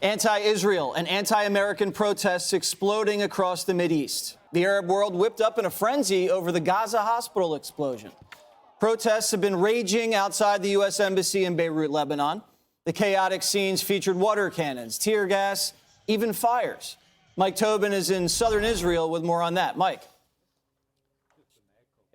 Anti-Israel and anti-American protests exploding across the Mideast. The Arab world whipped up in a frenzy over the Gaza hospital explosion. Protests have been raging outside the U.S. Embassy in Beirut, Lebanon. The chaotic scenes featured water cannons, tear gas, even fires. Mike Tobin is in southern Israel with more on that. Mike.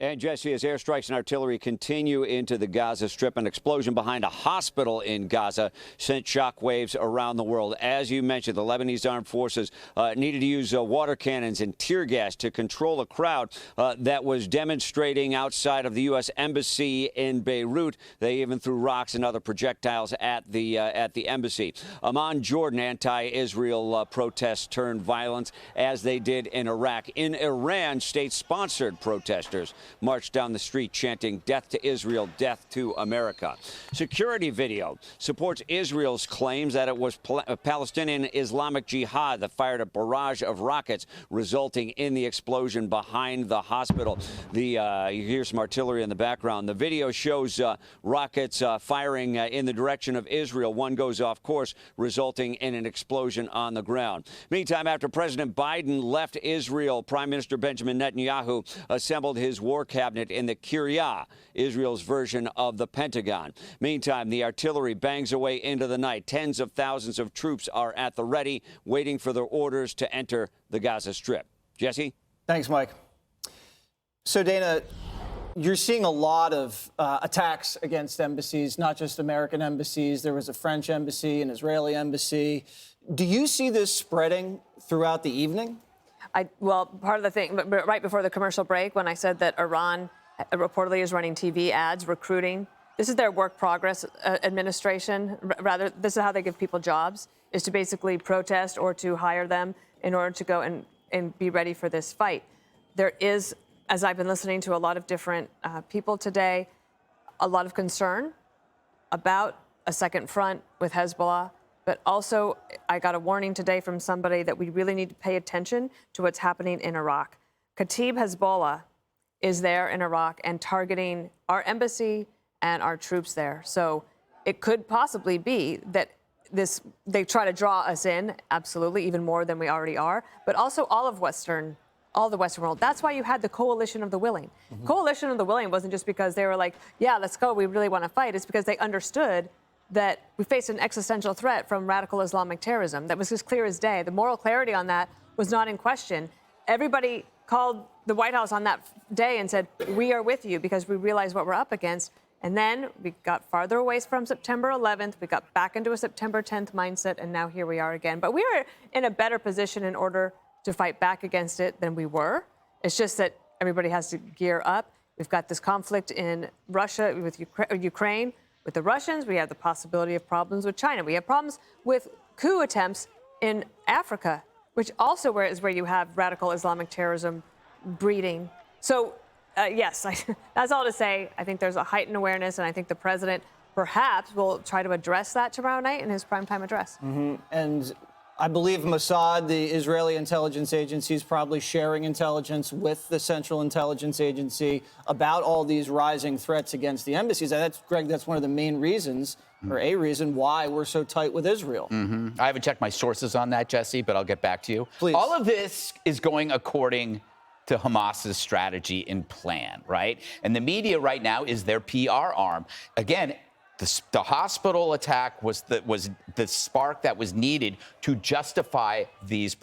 And Jesse, as airstrikes and artillery continue into the Gaza Strip, an explosion behind a hospital in Gaza sent shockwaves around the world. As you mentioned, the Lebanese armed forces needed to use water cannons and tear gas to control a crowd that was demonstrating outside of the U.S. Embassy in Beirut. They even threw rocks and other projectiles at the embassy. Amman, Jordan, anti-Israel protests turned violence, as they did in Iraq. In Iran, state-sponsored protesters marched down the street chanting "Death to Israel, death to America." Security video supports Israel's claims that it was Palestinian Islamic Jihad that fired a barrage of rockets, resulting in the explosion behind the hospital. You hear some artillery in the background. The video shows rockets firing in the direction of Israel. One goes off course, resulting in an explosion on the ground. Meantime, after President Biden left Israel, Prime Minister Benjamin Netanyahu assembled his war cabinet in the Kiryat, Israel's version of the Pentagon. Meantime, the artillery bangs away into the night. Tens of thousands of troops are at the ready, waiting for their orders to enter the Gaza Strip. Jesse? Thanks, Mike. So, Dana, you're seeing a lot of attacks against embassies, not just American embassies. There was a French embassy, an Israeli embassy. Do you see this spreading throughout the evening? Well, part of the thing, but right before the commercial break, when I said that Iran reportedly is running TV ads, recruiting, this is their work progress administration. Rather, this is how they give people jobs, is to basically protest or to hire them in order to go and be ready for this fight. There is, as I've been listening to a lot of different people today, a lot of concern about a second front with Hezbollah. But also, I got a warning today from somebody that we really need to pay attention to what's happening in Iraq. Kataib Hezbollah is there in Iraq and targeting our embassy and our troops there. So it could possibly be that they try to draw us in, absolutely, even more than we already are, but also all the Western world. That's why you had the Coalition of the Willing. Mm-hmm. Coalition of the Willing wasn't just because they were like, yeah, let's go, we really want to fight. It's because they understood that we faced an existential threat from radical Islamic terrorism. That was as clear as day. The moral clarity on that was not in question. Everybody called the White House on that day and said, we are with you, because we realize what we're up against. And then we got farther away from September 11th. We got back into a September 10th mindset, and now here we are again. But we are in a better position in order to fight back against it than we were. It's just that everybody has to gear up. We've got this conflict in Russia with Ukraine. With the Russians, we have the possibility of problems with China. We have problems with coup attempts in Africa, which also is where you have radical Islamic terrorism breeding. So, yes, that's all to say. I think there's a heightened awareness, and I think the president perhaps will try to address that tomorrow night in his primetime address. Mm-hmm. And I believe Mossad, the Israeli intelligence agency, is probably sharing intelligence with the Central Intelligence Agency about all these rising threats against the embassies. And that's, Greg, that's one of the main reasons, or a reason, why we're so tight with Israel. Mm-hmm. I haven't checked my sources on that, Jesse, but I'll get back to you. Please. All of this is going according to Hamas's strategy and plan, right? And the media right now is their PR arm. Again, the hospital attack was the spark that was needed to justify these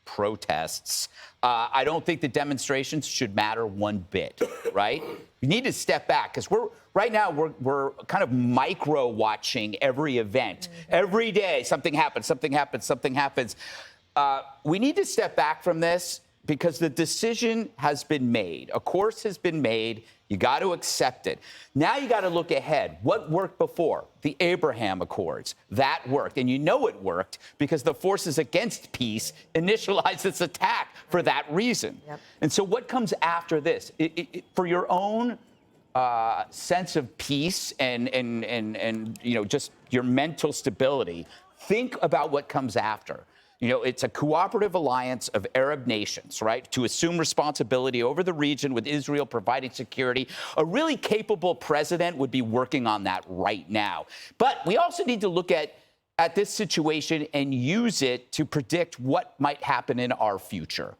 protests. I don't think the demonstrations should matter one bit, right? We need to step back, because right now we're kind of micro watching every event. Every day something happens. We need to step back from this, because the decision has been made. A course has been made. You got to accept it. Now you got to look ahead. What worked before? The Abraham Accords. That worked. And you know it worked because the forces against peace initialized this attack for that reason. Yep. And so what comes after this? For your own sense of peace and just your mental stability, think about what comes after. It's a cooperative alliance of Arab nations, right, to assume responsibility over the region with Israel providing security. A really capable president would be working on that right now. But we also need to look at at this situation and use it to predict what might happen in our future?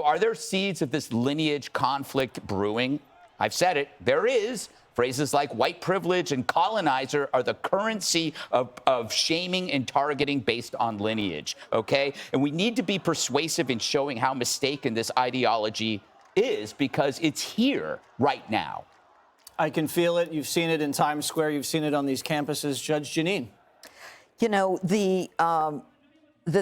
Are there seeds of this lineage conflict brewing? I've said it. There is. Phrases like white privilege and colonizer are the currency of shaming and targeting based on lineage, okay? And we need to be persuasive in showing how mistaken this ideology is, because it's here right now. I can feel it. You've seen it in Times Square. You've seen it on these campuses. Judge Janine. The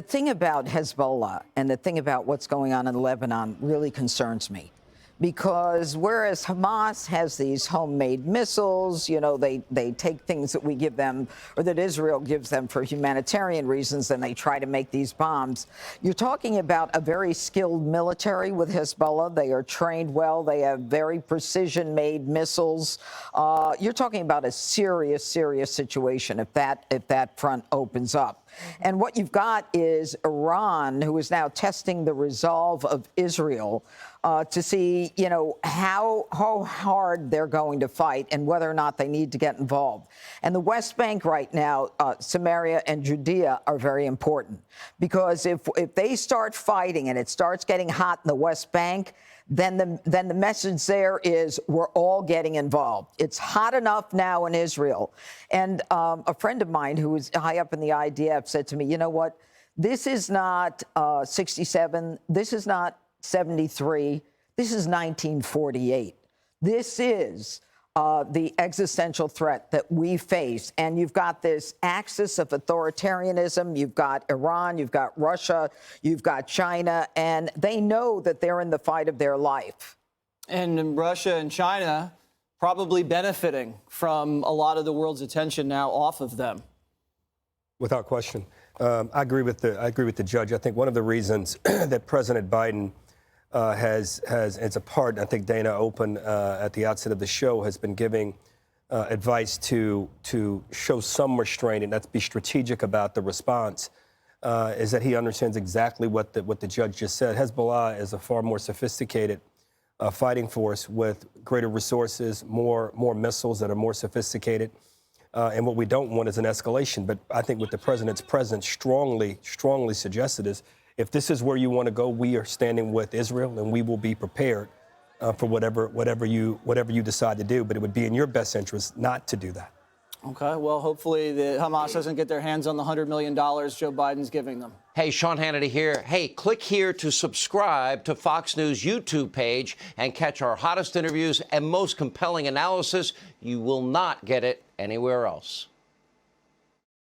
thing about Hezbollah and the thing about what's going on in Lebanon really concerns me. Because whereas Hamas has these homemade missiles, they take things that we give them or that Israel gives them for humanitarian reasons, and they try to make these bombs. You're talking about a very skilled military with Hezbollah. They are trained well. They have very precision-made missiles. You're talking about a serious, serious situation if that front opens up. And what you've got is Iran, who is now testing the resolve of Israel to see, how hard they're going to fight and whether or not they need to get involved. And the West Bank right now, Samaria and Judea are very important, because if they start fighting and it starts getting hot in the West Bank, then the message there is we're all getting involved. It's hot enough now in Israel. And a friend of mine who is high up in the IDF said to me, you know what, this is not 67, this is not 73, this is 1948. This is the existential threat that we face. And you've got this axis of authoritarianism. You've got Iran, you've got Russia, you've got China, and they know that they're in the fight of their life. And Russia and China probably benefiting from a lot of the world's attention now off of them. Without question. I agree with the judge. I think one of the reasons that President Biden has it's a part, I think Dana opened at the outset of the show, has been giving advice to show some restraint and let's be strategic about the response, is that he understands exactly what the judge just said. Hezbollah is a far more sophisticated fighting force with greater resources, more missiles that are more sophisticated. And what we don't want is an escalation. But I think what the president's presence strongly suggested is, if this is where you want to go, we are standing with Israel, and we will be prepared for whatever you decide to do. But it would be in your best interest not to do that. Okay, well, hopefully the Hamas doesn't get their hands on the $100 million Joe Biden's giving them. Hey, Sean Hannity here. Hey, click here to subscribe to Fox News YouTube page and catch our hottest interviews and most compelling analysis. You will not get it anywhere else.